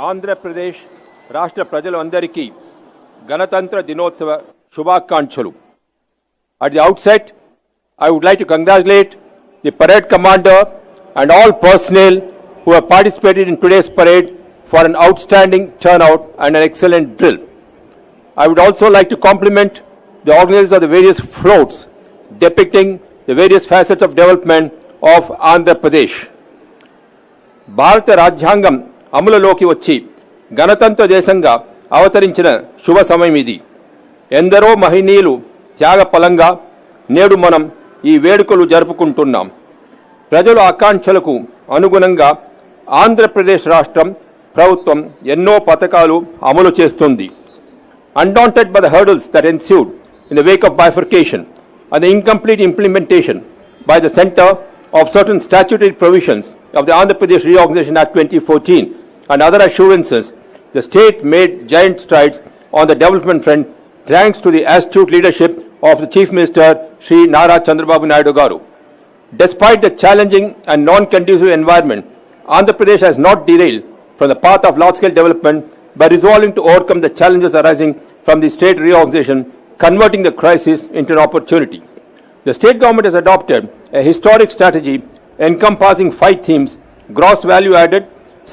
ఆంధ్ర ప్రదేశ్ రాష్ట్ర ప్రజలందరికీ గణతంత్ర దినోత్సవ శుభాకాంక్షలు. At the outset, I would like to congratulate the parade commander and all personnel who have participated in today's parade for an outstanding turnout and an excellent drill. I would also like to compliment the organizers of the various floats depicting the various facets of development of Andhra Pradesh. భారత రాజ్యాంగం అమలులోకి వచ్చి గణతంత్ర దేశంగా అవతరించిన శుభ సమయం ఇది. ఎందరో మహనీయులు త్యాగ ఫలంగా నేడు మనం ఈ వేడుకలు జరుపుకుంటున్నాం. ప్రజల ఆకాంక్షలకు అనుగుణంగా ఆంధ్రప్రదేశ్ రాష్ట్రం ప్రభుత్వం ఎన్నో పథకాలు అమలు చేస్తుంది. Undaunted by the hurdles that ensued in the wake of bifurcation and the incomplete implementation by the Centre of certain statutory provisions of the Andhra Pradesh Reorganization Act 2014 and other assurances, the state made giant strides on the development front thanks to the astute leadership of the Chief Minister Shri Nara Chandrababu Naidu Garu. Despite the challenging and non-conducive environment, Andhra Pradesh has not derailed from the path of large-scale development by resolving to overcome the challenges arising from the state reorganization, converting the crisis into an opportunity. The state government has adopted a historic strategy encompassing 5 themes: gross value added,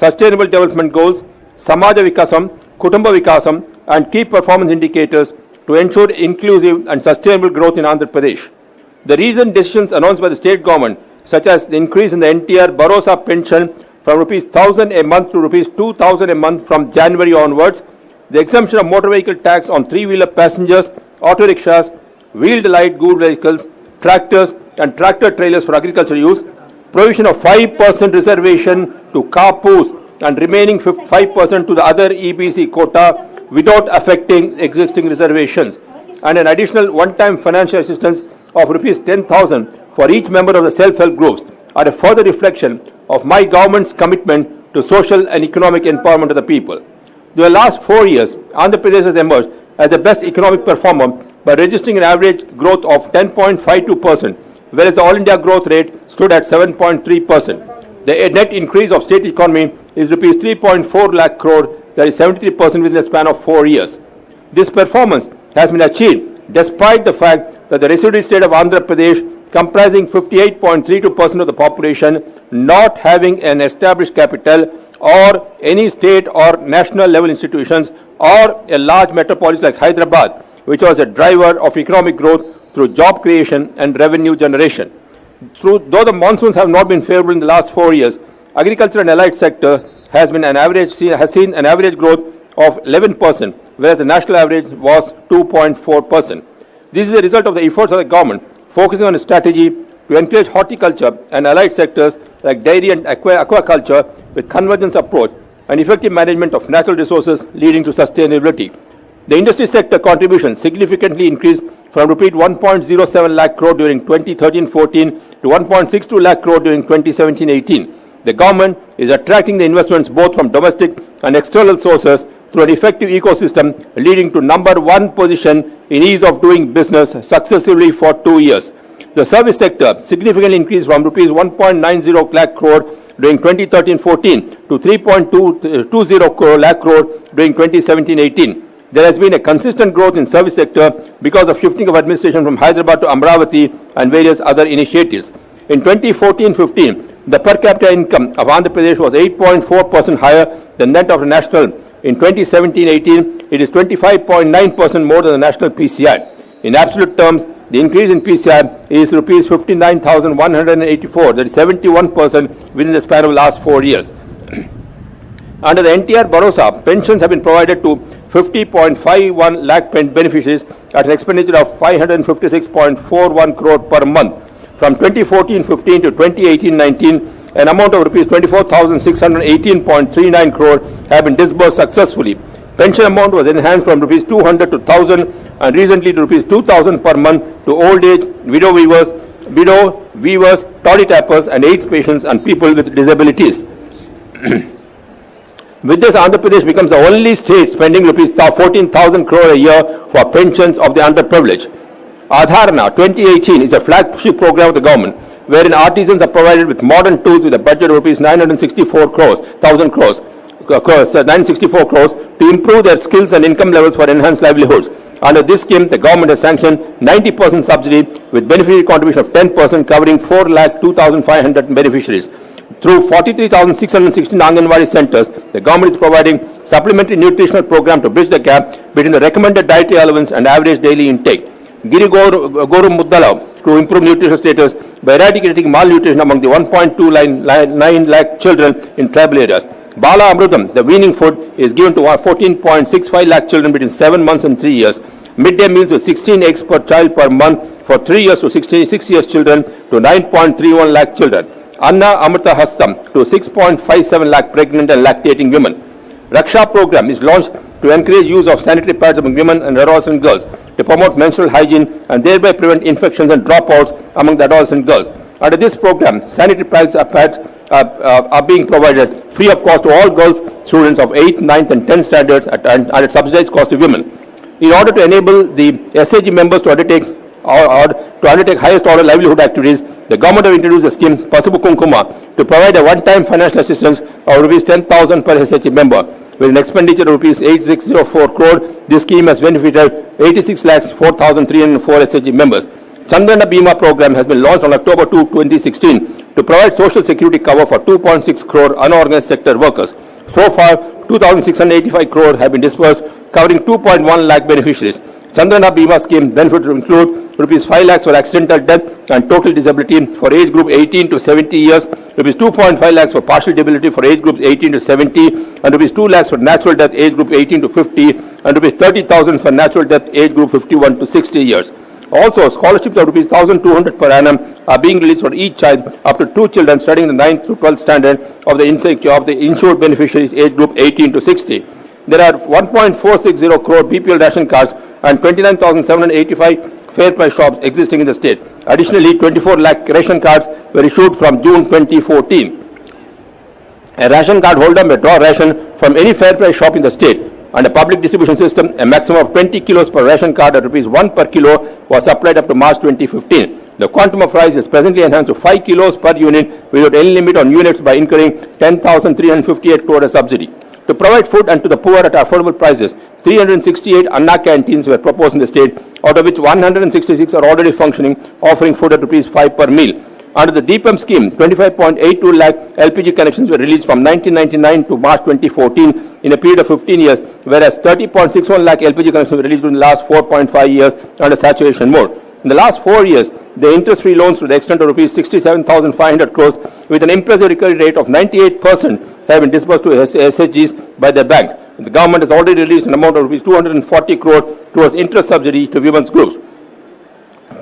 sustainable development goals, Samaja Vikasam, Kutumba Vikasam, and key performance indicators to ensure inclusive and sustainable growth in Andhra Pradesh. The recent decisions announced by the state government, such as the increase in the NTR Bharosa pension from Rs 1,000 a month to Rs 2,000 a month from January onwards, the exemption of motor vehicle tax on 3-wheeler passengers, auto rickshaws, wheeled light goods vehicles, tractors and tractor trailers for agricultural use, provision of 5% reservation to carpoos and remaining 5% to the other EBC quota without affecting existing reservations, and an additional one-time financial assistance of Rs 10,000 for each member of the self-help groups are a further reflection of my government's commitment to social and economic empowerment of the people. During the last 4 years, Andhra Pradesh has emerged as the best economic performer by registering an average growth of 10.52%, whereas the all-India growth rate stood at 7.3%. The net increase of state economy is Rs 3.4 lakh crore, that is 73% within the span of 4 years. This performance has been achieved despite the fact that the residuary state of Andhra Pradesh, comprising 58.32% of the population, not having an established capital or any state or national level institutions, or a large metropolis like Hyderabad, which was a driver of economic growth through job creation and revenue generation. Though the monsoons have not been favorable in the last 4 years, agriculture and allied sector has seen an average growth of 11%, whereas the national average was 2.4%. This is a result of the efforts of the government focusing on a strategy to encourage horticulture and allied sectors like dairy and aquaculture with convergence approach and effective management of natural resources leading to sustainability. The industry sector contribution significantly increased from Rs 1.07 lakh crore during 2013-14 to 1.62 lakh crore during 2017-18. The government is attracting the investments both from domestic and external sources through an effective ecosystem, leading to number 1 position in ease of doing business successively for 2 years. The service sector significantly increased from Rs 1.90 lakh crore during 2013-14 to 3.20 lakh crore during 2017-18. There has been a consistent growth in service sector because of shifting of administration from Hyderabad to Amravati and various other initiatives. In 2014-15, the per capita income of Andhra Pradesh was 8.4% higher than that of the national. In 2017-18, it is 25.9% more than the national PCI. In absolute terms, the increase in PCI is Rs 59,184, that is 71% within the span of the last 4 years. Under the NTR Bharosa, pensions have been provided to 50.51 lakh beneficiaries at an expenditure of 556.41 crore per month. From 2014-15 to 2018-19, an amount of Rs 24,618.39 crore have been disbursed successfully. Pension amount was enhanced from Rs 200 to 1,000 and recently to Rs 2,000 per month to old age, widow weavers, toddy tappers and AIDS patients and people with disabilities. With this, Andhra Pradesh becomes the only state spending Rs 14,000 crore a year for pensions of the underprivileged. Adharana 2018 is a flagship program of the government, wherein artisans are provided with modern tools with a budget of Rs 964,000 crores. 964 crores to improve their skills and income levels for enhanced livelihoods. Under this scheme, the government has sanctioned 90% subsidy with beneficiary contribution of 10% covering 4,02,500 beneficiaries. Through 43,616 Anganwadi centers, the government is providing supplementary nutritional program to bridge the gap between the recommended dietary allowance and average daily intake. Giri Goru Muddala to improve nutritional status by eradicating malnutrition among the 1.29 lakh children in tribal areas. Bala Amrutam, the weaning food, is given to 14.65 lakh children between 7 months and 3 years. Midday meals with 16 eggs per child per month for 3 years to 66 years children to 9.31 lakh children. Anna Amrita Hastam to 6.57 lakh pregnant and lactating women. Raksha program is launched to encourage use of sanitary pads among women and adolescent girls to promote menstrual hygiene and thereby prevent infections and dropouts among the adolescent girls. Under this program, sanitary pads are being provided free of cost to all girls students of 8th, 9th and 10th standards at subsidized cost to women. In order to enable the SAG members to undertake highest order livelihood activities, the government have introduced a scheme, Pasupu Kunkuma, to provide a one-time financial assistance of rupees 10,000 per SAG member. With an expenditure of rupees 8604 crore, this scheme has benefited 86,04,304 SAG members. Chandrana Bima program has been launched on October 2, 2016 to provide social security cover for 2.6 crore unorganized sector workers. So far, 2,685 crore have been disbursed, covering 2.1 lakh beneficiaries. Chandrana Bima scheme benefits include rupees 5 lakhs for accidental death and total disability for age group 18 to 70 years, rupees 2.5 lakhs for partial disability for age groups 18 to 70, and rupees 2 lakhs for natural death age group 18 to 50, and rupees 30,000 for natural death age group 51 to 60 years. Also, scholarships of rupees 1,200 per annum are being released for each child up to 2 children studying the 9th to 12th standard of the insured beneficiaries age group 18 to 60. There are 1.460 crore BPL ration cards and 29,785 fair price shops existing in the state. Additionally, 24 lakh ration cards were issued from June 2014. A ration card holder may draw ration from any fair price shop in the state. Under public distribution system, a maximum of 20 kilos per ration card at rupees 1 per kilo was supplied up to March 2015. The quantum of rice is presently enhanced to 5 kilos per unit without any limit on units by incurring 10,358 crore subsidy. To provide food and to the poor at affordable prices, 368 Anna canteens were proposed in the state, out of which 166 are already functioning, offering food at rupees 5 per meal. Under the Deepam scheme, 25.82 lakh LPG connections were released from 1999 to March 2014 in a period of 15 years, whereas 30.61 lakh LPG connections were released in the last 4.5 years under saturation mode. In the last 4 years, the interest-free loans to the extent of rupees 67,500 crores with an impressive recovery rate of 98% have been disbursed to SHGs by the bank. The government has already released an amount of rupees 240 crore towards interest subsidy to women's groups.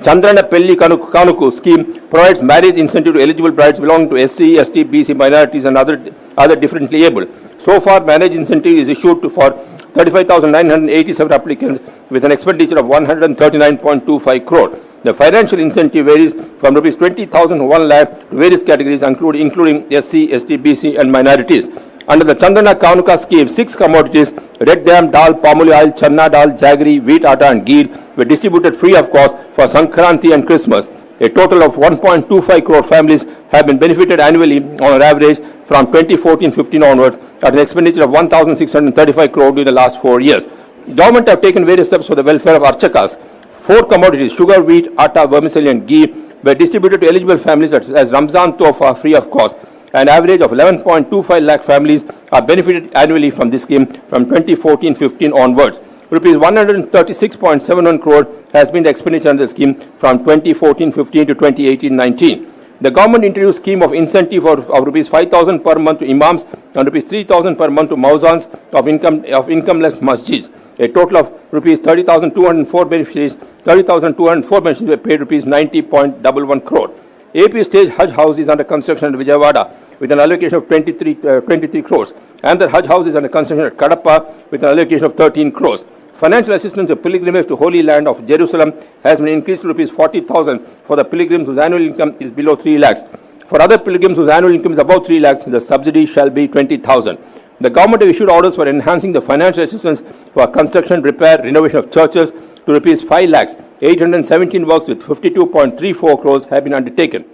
Chandrana Pelli Kanuku scheme provides marriage incentive to eligible brides belonging to SC, ST, BC, minorities and other differently abled. So far, marriage incentive is issued for 35,987 applicants with an expenditure of 139.25 crore. The financial incentive varies from rupees 20,000 to 1 lakh to various categories including SC, ST, BC and minorities. Under the Chandana Kanuka scheme, 6 commodities, red gram, dal, palm oil, channa dal, jaggery, wheat atta and ghee were distributed free of cost for Sankranti and Christmas. A total of 1.25 crore families have been benefited annually on an average from 2014-15 onwards at an expenditure of 1,635 crore during the last 4 years. The government have taken various steps for the welfare of Archakas. 4 commodities, sugar, wheat, atta, vermicelli and ghee were distributed to eligible families as Ramzan Tofa free of cost. An average of 11.25 lakh families are benefited annually from this scheme from 2014-15 onwards. Rupees 136.71 crore has been the expenditure under the scheme from 2014-15 to 2018-19. The government introduced scheme of incentive of rupees 5,000 per month to imams and rupees 3,000 per month to mauzans of incomeless masjids. A total of rupees 30,204 beneficiaries, 30,204 beneficiaries were paid rupees 90.11 crore. AP Stage Hajj House is under construction at Vijayawada with an allocation of 23 crores. And the Hajj House is under construction at Kadapa with an allocation of 13 crores. Financial assistance of pilgrimage to Holy Land of Jerusalem has been increased to rupees 40,000 for the pilgrims whose annual income is below 3 lakhs. For other pilgrims whose annual income is above 3 lakhs, the subsidy shall be 20,000. The government have issued orders for enhancing the financial assistance for construction, repair, renovation of churches to rupees 5 lakhs. 817 works with 52.34 crores have been undertaken.